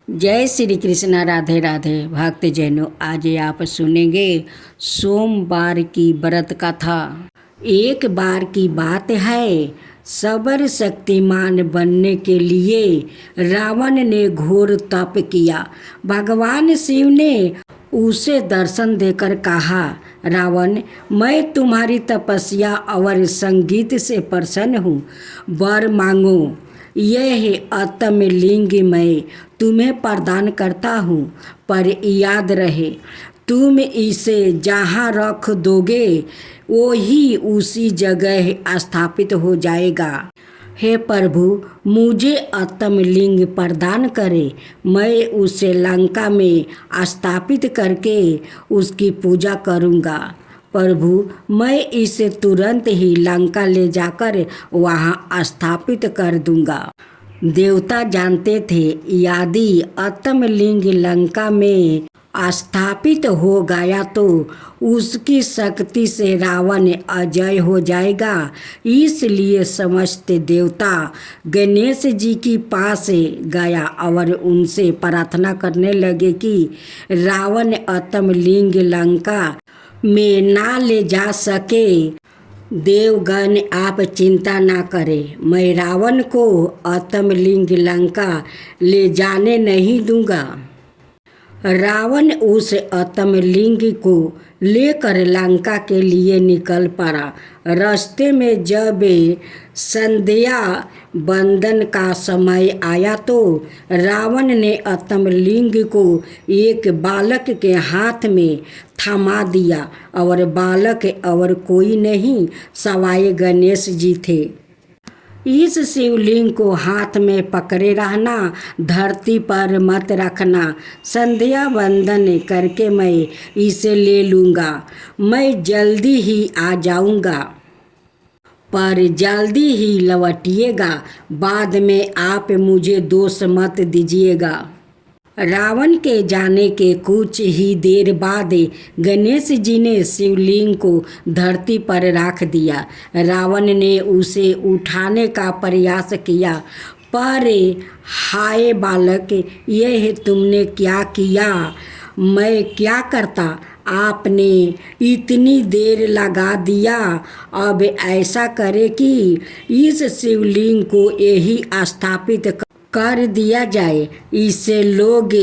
जय श्री कृष्णा। राधे राधे भक्त जैनों, आज आप सुनेंगे सोमवार की व्रत कथा। एक बार की बात है, सबर शक्तिमान बनने के लिए रावण ने घोर तप किया। भगवान शिव ने उसे दर्शन देकर कहा, रावण, मैं तुम्हारी तपस्या और संगीत से प्रसन्न हूँ, वर मांगो। यह आत्मलिंग मैं तुम्हें प्रदान करता हूँ, पर याद रहे तुम इसे जहाँ रख दोगे वो ही उसी जगह स्थापित हो जाएगा। हे प्रभु, मुझे आत्मलिंग प्रदान करे, मैं उसे लंका में स्थापित करके उसकी पूजा करूँगा। प्रभु, मैं इसे तुरंत ही लंका ले जाकर वहाँ स्थापित कर दूंगा। देवता जानते थे, यदि आत्मलिंग लंका में स्थापित हो गया तो उसकी शक्ति से रावण अजय हो जाएगा। इसलिए समस्त देवता गणेश जी के पास गया और उनसे प्रार्थना करने लगे कि रावण आत्मलिंग लंका में ना ले जा सके। देवगण, आप चिंता ना करें, मैं रावण को आत्मलिंग लंका ले जाने नहीं दूंगा। रावण उस आत्मलिंग को लेकर लंका के लिए निकल पड़ा। रास्ते में जब संध्या बंदन का समय आया तो रावण ने आत्मलिंग को एक बालक के हाथ में थमा दिया, और बालक और कोई नहीं, सवाए गणेश जी थे। इस शिवलिंग को हाथ में पकड़े रहना, धरती पर मत रखना। संध्या वंदन करके मैं इसे ले लूँगा। मैं जल्दी ही आ जाऊँगा, पर जल्दी ही लौटिएगा। बाद में आप मुझे दोष मत दीजिएगा। रावण के जाने के कुछ ही देर बाद गणेश जी ने शिवलिंग को धरती पर रख दिया। रावण ने उसे उठाने का प्रयास किया, पर हाय बालक, यह तुमने क्या किया? मैं क्या करता, आपने इतनी देर लगा दिया। अब ऐसा करे कि इस शिवलिंग को यही स्थापित कर दिया जाए। इसे लोग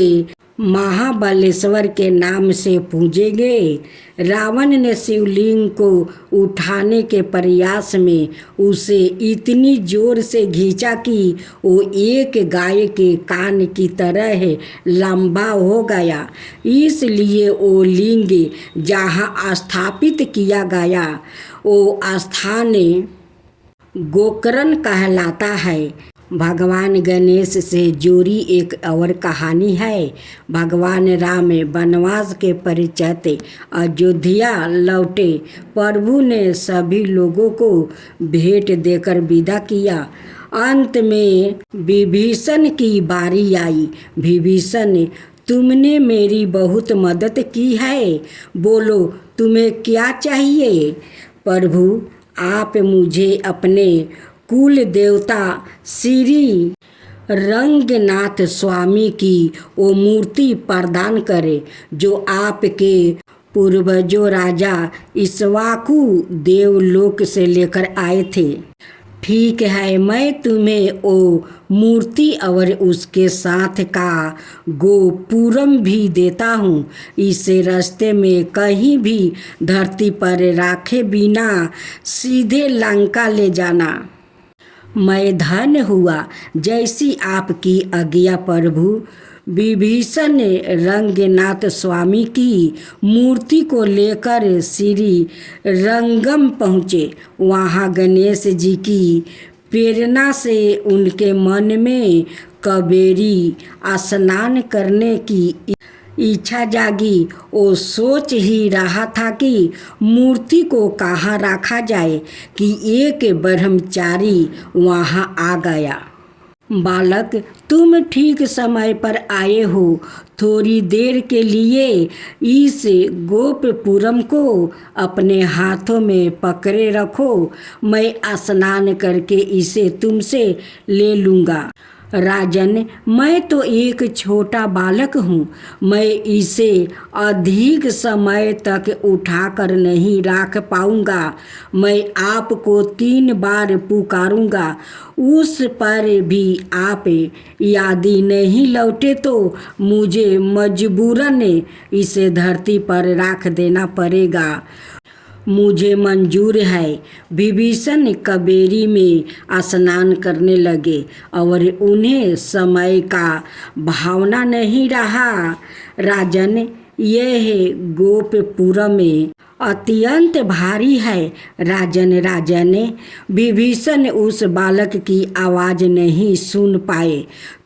महाबलेश्वर के नाम से पूजेंगे। रावण ने शिवलिंग को उठाने के प्रयास में उसे इतनी जोर से खींचा कि वो एक गाय के कान की तरह लंबा हो गया। इसलिए वो लिंग जहाँ स्थापित किया गया वो स्थान गोकर्ण कहलाता है। भगवान गणेश से जुड़ी एक और कहानी है। भगवान राम वनवास के पश्चात अयोध्या लौटे। प्रभु ने सभी लोगों को भेंट देकर विदा किया। अंत में विभीषण की बारी आई। विभीषण, तुमने मेरी बहुत मदद की है, बोलो तुम्हें क्या चाहिए? प्रभु, आप मुझे अपने कुल देवता श्री रंगनाथ स्वामी की वो मूर्ति प्रदान करे जो आपके पूर्वजों राजा इक्ष्वाकु देवलोक से लेकर आए थे। ठीक है, मैं तुम्हें वो मूर्ति और उसके साथ का गोपुरम भी देता हूँ। इसे रास्ते में कहीं भी धरती पर रखे बिना सीधे लंका ले जाना। मैं धन्य हुआ, जैसी आपकी आज्ञा प्रभु। विभीषण रंगनाथ स्वामी की मूर्ति को लेकर श्री रंगम पहुँचे। वहाँ गणेश जी की प्रेरणा से उनके मन में कावेरी स्नान करने की इच्छा जागी। वो सोच ही रहा था कि मूर्ति को कहाँ रखा जाए कि एक ब्रह्मचारी वहाँ आ गया। बालक, तुम ठीक समय पर आए हो। थोड़ी देर के लिए इस गोपपुरम को अपने हाथों में पकड़े रखो, मैं स्नान करके इसे तुमसे ले लूँगा। राजन, मैं तो एक छोटा बालक हूँ। मैं इसे अधिक समय तक उठाकर नहीं रख पाऊँगा। मैं आपको 3 बार पुकारूँगा, उस पर भी आप यदि नहीं लौटे तो मुझे मजबूरन इसे धरती पर रख देना पड़ेगा। मुझे मंजूर है। विभीषण कावेरी में स्नान करने लगे और उन्हें समय का भावना नहीं रहा। राजन, यह गोपपुरम में अत्यंत भारी है। राजन, विभीषण उस बालक की आवाज़ नहीं सुन पाए।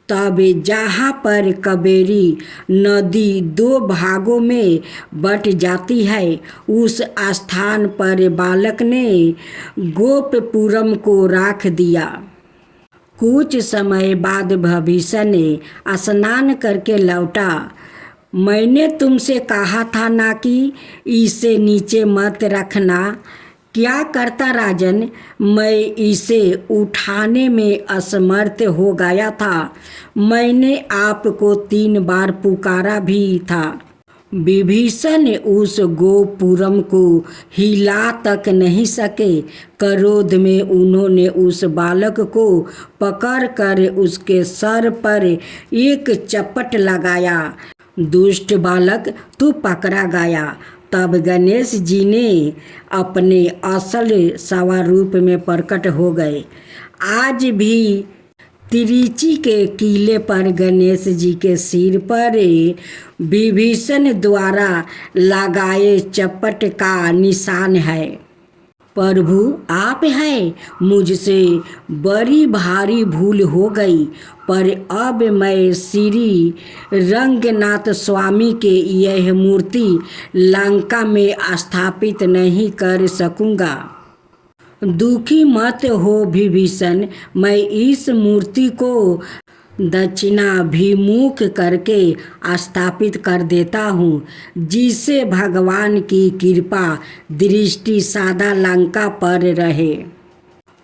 तब जहाँ पर कावेरी नदी 2 भागों में बट जाती है, उस स्थान पर बालक ने गोपपुरम को रख दिया। कुछ समय बाद विभीषण स्नान करके लौटा। मैंने तुमसे कहा था ना कि इसे नीचे मत रखना। क्या करता राजन, मैं इसे उठाने में असमर्थ हो गया था। मैंने आपको 3 बार पुकारा भी था। विभीषण उस गोपुरम को हिला तक नहीं सके। क्रोध में उन्होंने उस बालक को पकड़कर उसके सर पर एक चपट लगाया। दुष्ट बालक, तू पकड़ा गया। तब गणेश जी ने अपने असल स्वरूप में प्रकट हो गए। आज भी तिरुचि के किले पर गणेश जी के सिर पर विभीषण द्वारा लगाए चपट का निशान है। प्रभु, आप हैं। मुझसे बड़ी भारी भूल हो गई, पर अब मैं श्री रंगनाथ स्वामी के यह मूर्ति लंका में स्थापित नहीं कर सकूँगा। दुखी मत हो विभीषण, मैं इस मूर्ति को दक्षिणाभिमुख करके स्थापित कर देता हूँ, जिससे भगवान की कृपा दृष्टि सदा लंका पर रहे।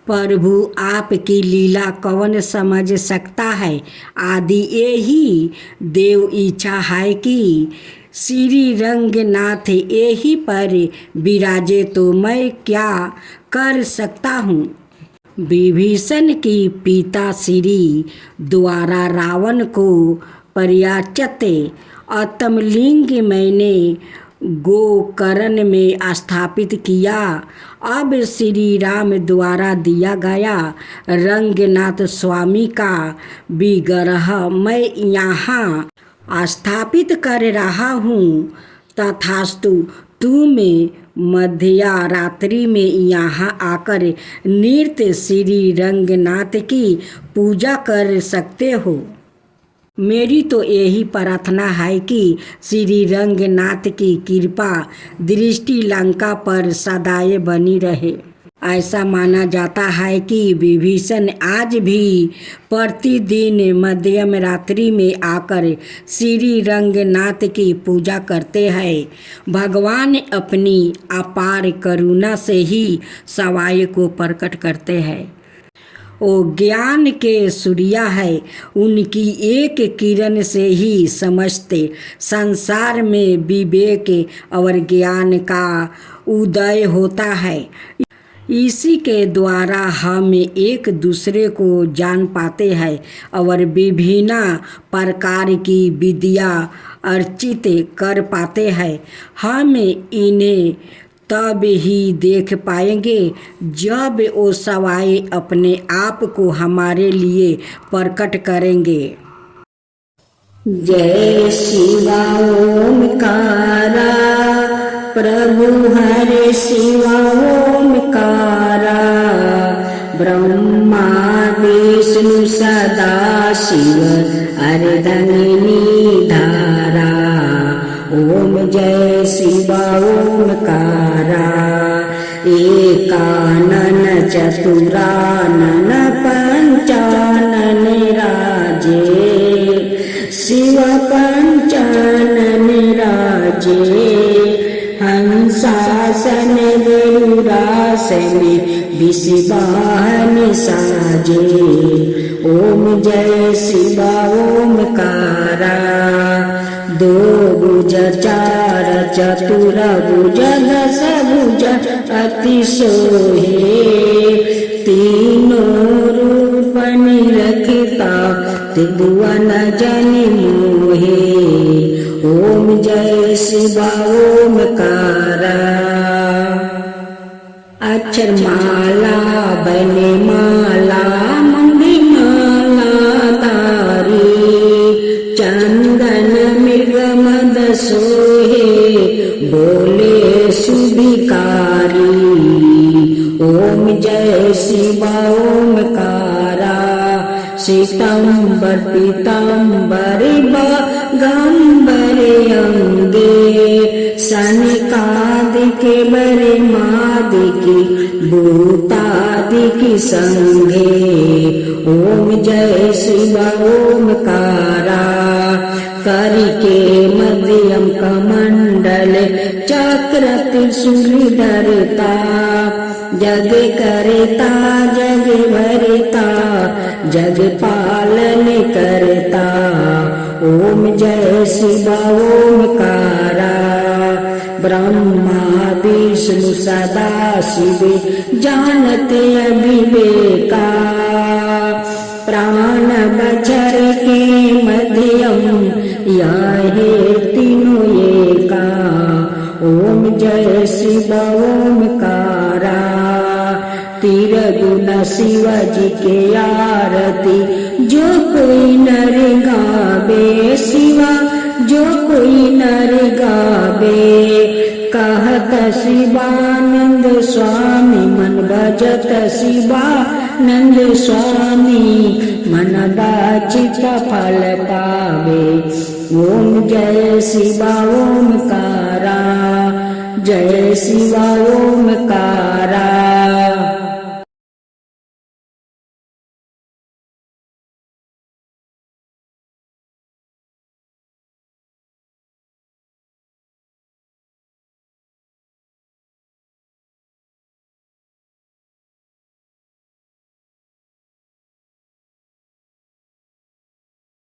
प्रभु, आपकी लीला कौन समझ सकता है। आदि यही देव इच्छा है कि श्री रंगनाथ यही पर विराजे, तो मैं क्या कर सकता हूँ। विभीषण की पिता श्री द्वारा रावण को पर्याचित आत्मलिंग मैंने गोकर्ण में स्थापित किया। अब श्री राम द्वारा दिया गया रंगनाथ स्वामी का विग्रह मैं यहाँ स्थापित कर रहा हूँ। तथास्तु, तुम मध्या रात्रि में यहाँ आकर नृत्य श्री रंगनाथ की पूजा कर सकते हो। मेरी तो यही प्रार्थना है कि श्री रंगनाथ की कृपा दृष्टि लंका पर सदाए बनी रहे। ऐसा माना जाता है कि विभीषण आज भी प्रतिदिन मध्यम रात्रि में आकर श्री रंगनाथ की पूजा करते हैं। भगवान अपनी अपार करुणा से ही सवाय को प्रकट करते हैं। वो ज्ञान के सूर्य है, उनकी एक किरण से ही समझते संसार में विवेक और ज्ञान का उदय होता है। इसी के द्वारा हम एक दूसरे को जान पाते हैं और विभिन्न प्रकार की विद्या अर्जित कर पाते हैं। हम इन्हें तब ही देख पाएंगे जब वो सवाए अपने आप को हमारे लिए प्रकट करेंगे। जय शिवा ओमकारा, प्रभु हरे शिवा ओमकारा। ब्रह्मा विष्णु सदा शिव अर्धंगिनी धारा। ओम जय शिवा ओमकारा। एकानन चतुरानन पंचानन राजे, शिव पंचानन राजे। हंसासन गरुड़ासन विषवाहन साजे। ओम जय शिवा ओमकारा। दो भुज चार चतुर भुज दस भुज अति सोहे। तीनों रूप निरखता त्रिभुवन जनि मोहे। ओम जय शिवा ओमकारा। अक्षर माला बने माला मंगी माला तारी। चंदन मृग मद सोहे बोले सुभिकारी। ओम जय शिवा ओमकारा। श्वेतांबर पीतांबर बागंबर अंगे। सनकादिके बरे मादिकी भूतादिकी संगे। ओम जय शिवा ओमकारा। करिके मध्यम कमंडल चक्र त्रिशूल धरता। जग करता जग भरता जग पालन करता। ओम जय शिवा ओमकारा। ब्रह्मा विष्णु सदा शिव जानते अविवेका। प्राण बचर के मध्यम यह तीनों एका। ओम जय शिवा ओमकारा। तिरगुण शिव जी के आरती जो कोई नर गावे। शिवा जो कोई नर गावे। कहत शिवानंद स्वामी मन भजत शिवानंद स्वामी। मन बाचित फल पावे। ओम जय शिवा ओमकारा। जय शिवा ओमकारा।